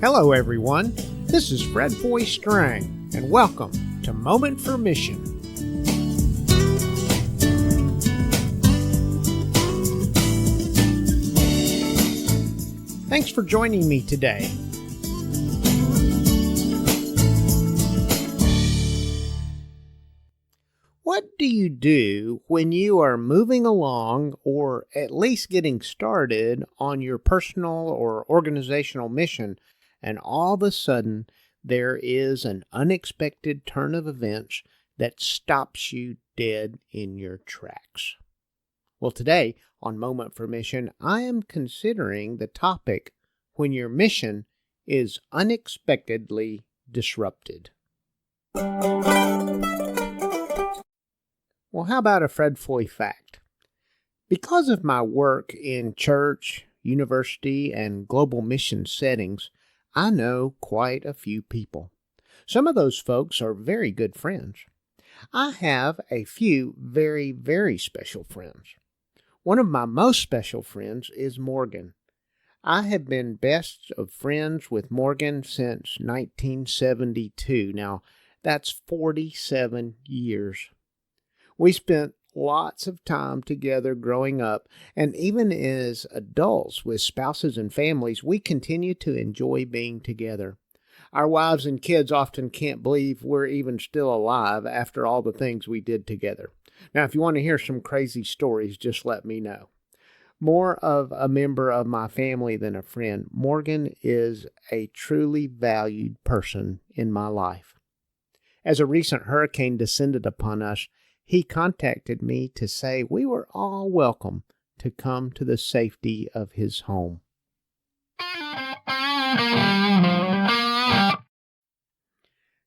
Hello, everyone. This is Foy Strang, and welcome to Moment for Mission. Thanks for joining me today. What do you do when you are moving along or at least getting started on your personal or organizational mission, and all of a sudden there is an unexpected turn of events that stops you dead in your tracks? Well, today on Moment for Mission, I am considering the topic when your mission is unexpectedly disrupted. Well, how about a Fred Foy fact? Because of my work in church, university, and global mission settings, I know quite a few people. Some of those folks are very good friends. I have a few very, very special friends. One of my most special friends is Morgan. I have been best of friends with Morgan since 1972. Now, that's 47 years. We spent lots of time together growing up, and even as adults with spouses and families, we continue to enjoy being together. Our wives and kids often can't believe we're even still alive after all the things we did together. Now, if you want to hear some crazy stories, just let me know. More of a member of my family than a friend, Morgan is a truly valued person in my life. As a recent hurricane descended upon us, he contacted me to say we were all welcome to come to the safety of his home.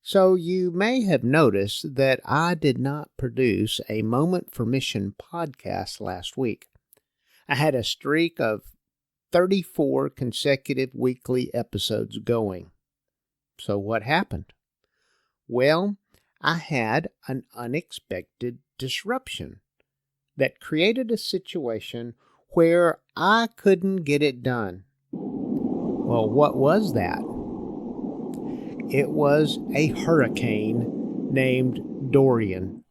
So you may have noticed that I did not produce a Moment for Mission podcast last week. I had a streak of 34 consecutive weekly episodes going. So what happened? Well, I had an unexpected disruption that created a situation where I couldn't get it done. Well, what was that? It was a hurricane named Dorian.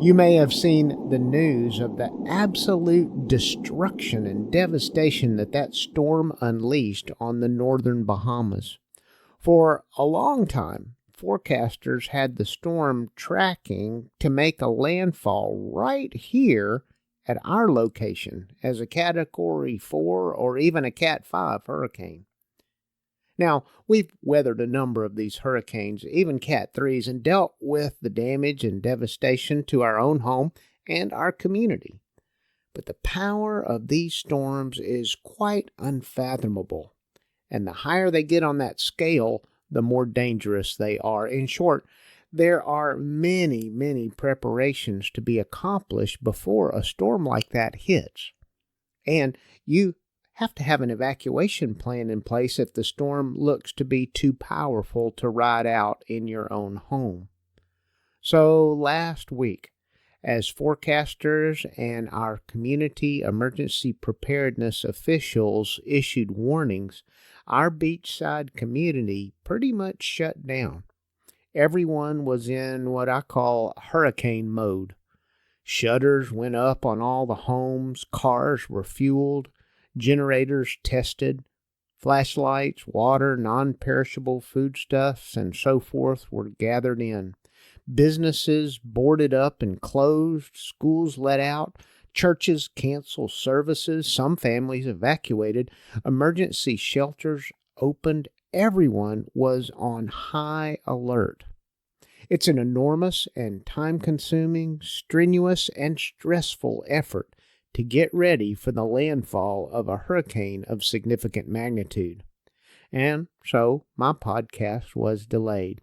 You may have seen the news of the absolute destruction and devastation that storm unleashed on the northern Bahamas. For a long time, forecasters had the storm tracking to make a landfall right here at our location as a Category 4 or even a Cat 5 hurricane. Now, we've weathered a number of these hurricanes, even Cat 3s, and dealt with the damage and devastation to our own home and our community. But the power of these storms is quite unfathomable, and the higher they get on that scale, the more dangerous they are. In short, there are many, many preparations to be accomplished before a storm like that hits. And you have to have an evacuation plan in place if the storm looks to be too powerful to ride out in your own home. So last week, as forecasters and our community emergency preparedness officials issued warnings, our beachside community pretty much shut down. Everyone was in what I call hurricane mode. Shutters went up on all the homes, cars were fueled, generators tested, flashlights, water, non-perishable foodstuffs, and so forth were gathered in. Businesses boarded up and closed, schools let out, churches canceled services, some families evacuated, emergency shelters opened. Everyone was on high alert. It's an enormous and time-consuming, strenuous, and stressful effort to get ready for the landfall of a hurricane of significant magnitude. And so my podcast was delayed.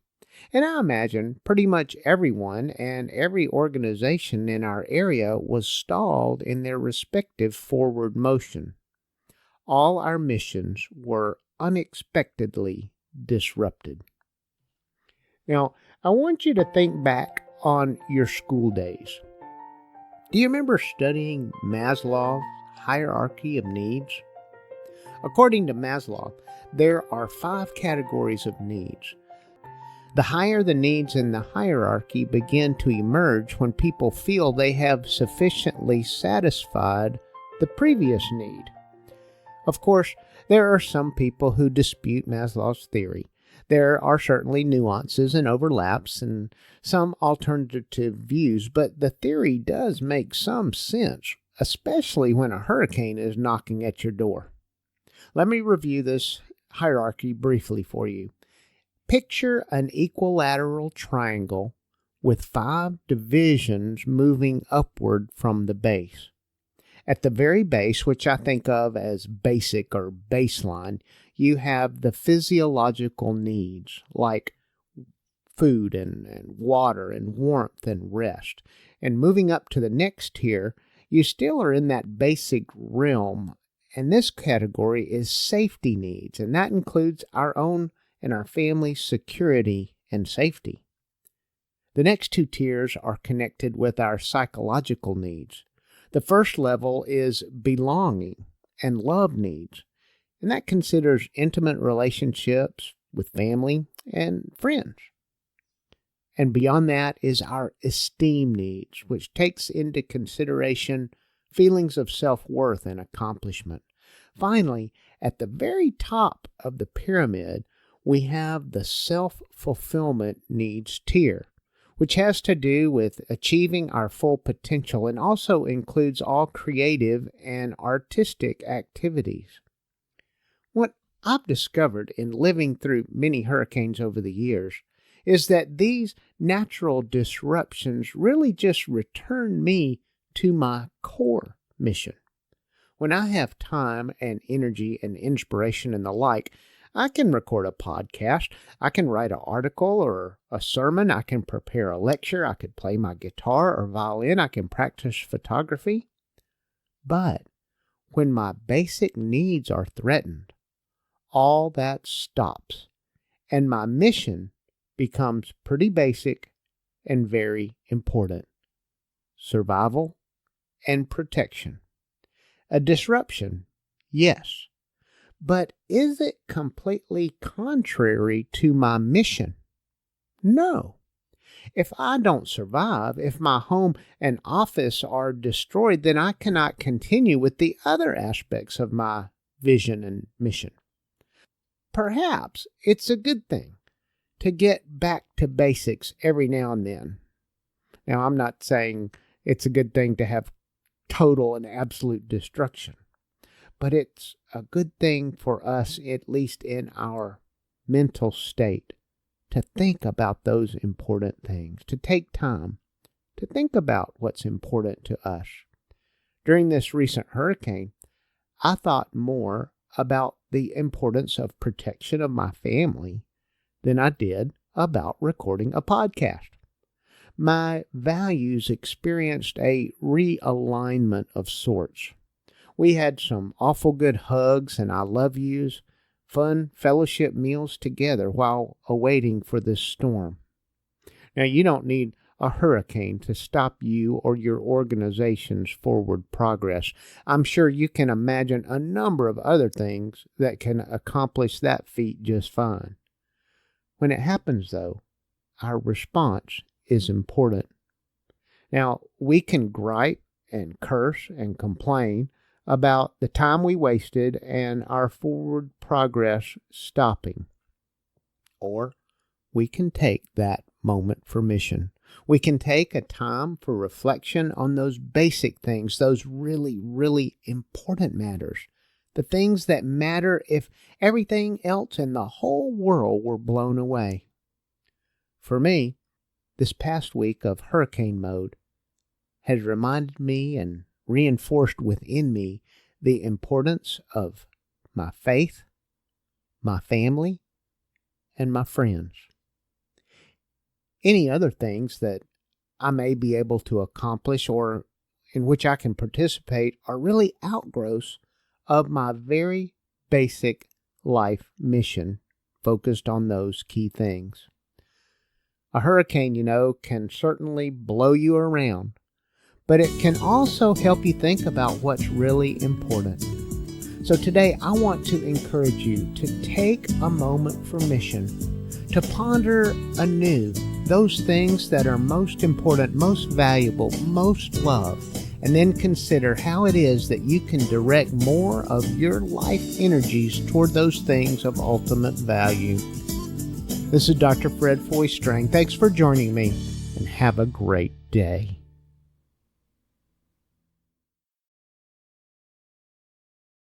And I imagine pretty much everyone and every organization in our area was stalled in their respective forward motion. All our missions were unexpectedly disrupted. Now, I want you to think back on your school days. Do you remember studying Maslow's hierarchy of needs? According to Maslow, there are 5 categories of needs. The higher the needs in the hierarchy begin to emerge when people feel they have sufficiently satisfied the previous need. Of course, there are some people who dispute Maslow's theory. There are certainly nuances and overlaps and some alternative views, but the theory does make some sense, especially when a hurricane is knocking at your door. Let me review this hierarchy briefly for you. Picture an equilateral triangle with 5 divisions moving upward from the base. At the very base, which I think of as basic or baseline, you have the physiological needs like food and water and warmth and rest. And moving up to the next tier, you still are in that basic realm. And this category is safety needs, and that includes our own and our family's security and safety. The next 2 tiers are connected with our psychological needs. The first level is belonging and love needs, and that considers intimate relationships with family and friends. And beyond that is our esteem needs, which takes into consideration feelings of self-worth and accomplishment. Finally, at the very top of the pyramid, we have the self-fulfillment needs tier, which has to do with achieving our full potential and also includes all creative and artistic activities. What I've discovered in living through many hurricanes over the years is that these natural disruptions really just return me to my core mission. When I have time and energy and inspiration and the like, I can record a podcast, I can write an article or a sermon, I can prepare a lecture, I could play my guitar or violin, I can practice photography. But when my basic needs are threatened, all that stops, and my mission becomes pretty basic and very important. Survival and protection. A disruption, yes. But is it completely contrary to my mission? No. If I don't survive, if my home and office are destroyed, then I cannot continue with the other aspects of my vision and mission. Perhaps it's a good thing to get back to basics every now and then. Now, I'm not saying it's a good thing to have total and absolute destruction. But it's a good thing for us, at least in our mental state, to think about those important things, to take time to think about what's important to us. During this recent hurricane, I thought more about the importance of protection of my family than I did about recording a podcast. My values experienced a realignment of sorts. We had some awful good hugs and I love yous, fun fellowship meals together while awaiting for this storm. Now, you don't need a hurricane to stop you or your organization's forward progress. I'm sure you can imagine a number of other things that can accomplish that feat just fine. When it happens, though, our response is important. Now, we can gripe and curse and complain about the time we wasted and our forward progress stopping. Or we can take that moment for mission. We can take a time for reflection on those basic things, those really, really important matters. The things that matter if everything else in the whole world were blown away. For me, this past week of hurricane mode has reminded me and reinforced within me the importance of my faith, my family, and my friends. Any other things that I may be able to accomplish or in which I can participate are really outgrowths of my very basic life mission focused on those key things. A hurricane, can certainly blow you around, but it can also help you think about what's really important. So today I want to encourage you to take a moment for mission, to ponder anew those things that are most important, most valuable, most loved, and then consider how it is that you can direct more of your life energies toward those things of ultimate value. This is Dr. Fred Foy Strang. Thanks for joining me, and have a great day.